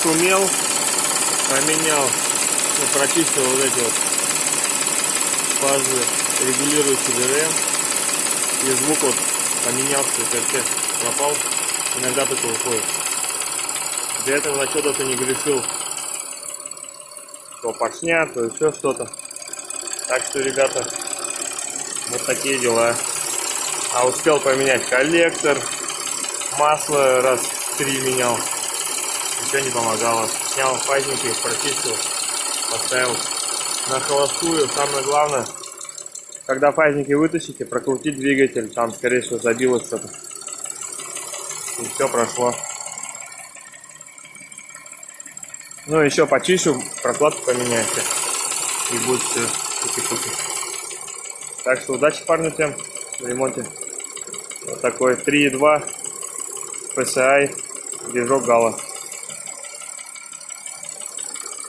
пошумел, поменял, прочистил вот эти вот фазы, регулирующий ДРМ, и звук вот поменялся, вообще пропал, иногда только выходит. До этого на что-то не грешил, то поршня, то еще что-то. Так что, ребята, вот такие дела. А успел поменять коллектор, масло раз 3 менял, еще не помогало. Снял фазники, прочистил, поставил на холостую. Самое главное, когда фазники вытащите, прокрутить двигатель, там скорее всего забилось что-то. И все прошло. Ну еще почищу, прокладку поменяйте, и будет все пуки-пуки. Так что удачи, парни, всем в ремонте. Вот такой 3.2 PSI движок Гала.